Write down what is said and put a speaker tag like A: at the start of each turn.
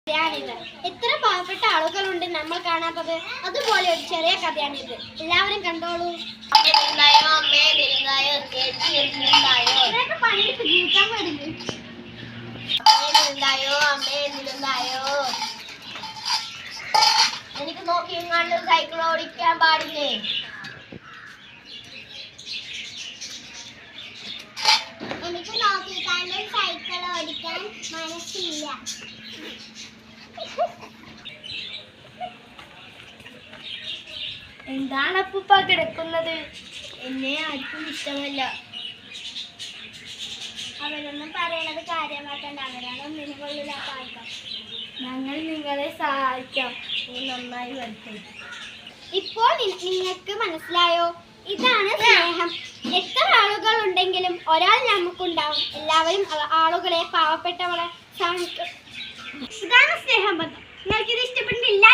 A: കഥയാണിത്. എത്ര പാവപ്പെട്ട ആളുകളുണ്ട് നമ്മൾ കാണാത്തത്. അതുപോലെ ഒരു ചെറിയ കഥയാണിത്. എല്ലാവരും കണ്ടോളൂ. പണിയെടുത്ത് ജീവിക്കാൻ പാടില്ല.
B: എനിക്ക് നോക്കി ഇങ്ങാണ്ട് സൈക്കിൾ ഓടിക്കാൻ പാടില്ലേ?
A: എനിക്ക് നോക്കിക്കാണ്ട് സൈക്കിൾ ഓടിക്കാൻ മനസ്സില്ല.
B: എന്താണ് അപ്പൂപ്പ കിടക്കുന്നത്? എന്നെ ആർക്കും ഇഷ്ടമല്ല.
A: അവരൊന്നും പറയണത് കാര്യമാക്കണ്ട. അവരാണ് ഒന്നിനും കൊള്ളില്ലാത്ത ആൾക്കാർ.
B: ഞങ്ങൾ നിങ്ങളെ സഹായിക്കാം. നീ നന്നായി വരട്ടെ.
A: ഇപ്പോൾ നിങ്ങൾക്ക് മനസ്സിലായോ? ഇതാണ് സ്നേഹം. എത്ര ആളുകൾ ഉണ്ടെങ്കിലും ഒരാൾ നമുക്കുണ്ടാവും. എല്ലാവരും ആളുകളെ, പാവപ്പെട്ടവളെ സഹായിക്കും. ഇതാണ് സ്നേഹബന്ധം. നിങ്ങൾക്ക് ഇത് ഇഷ്ടപ്പെട്ടില്ല?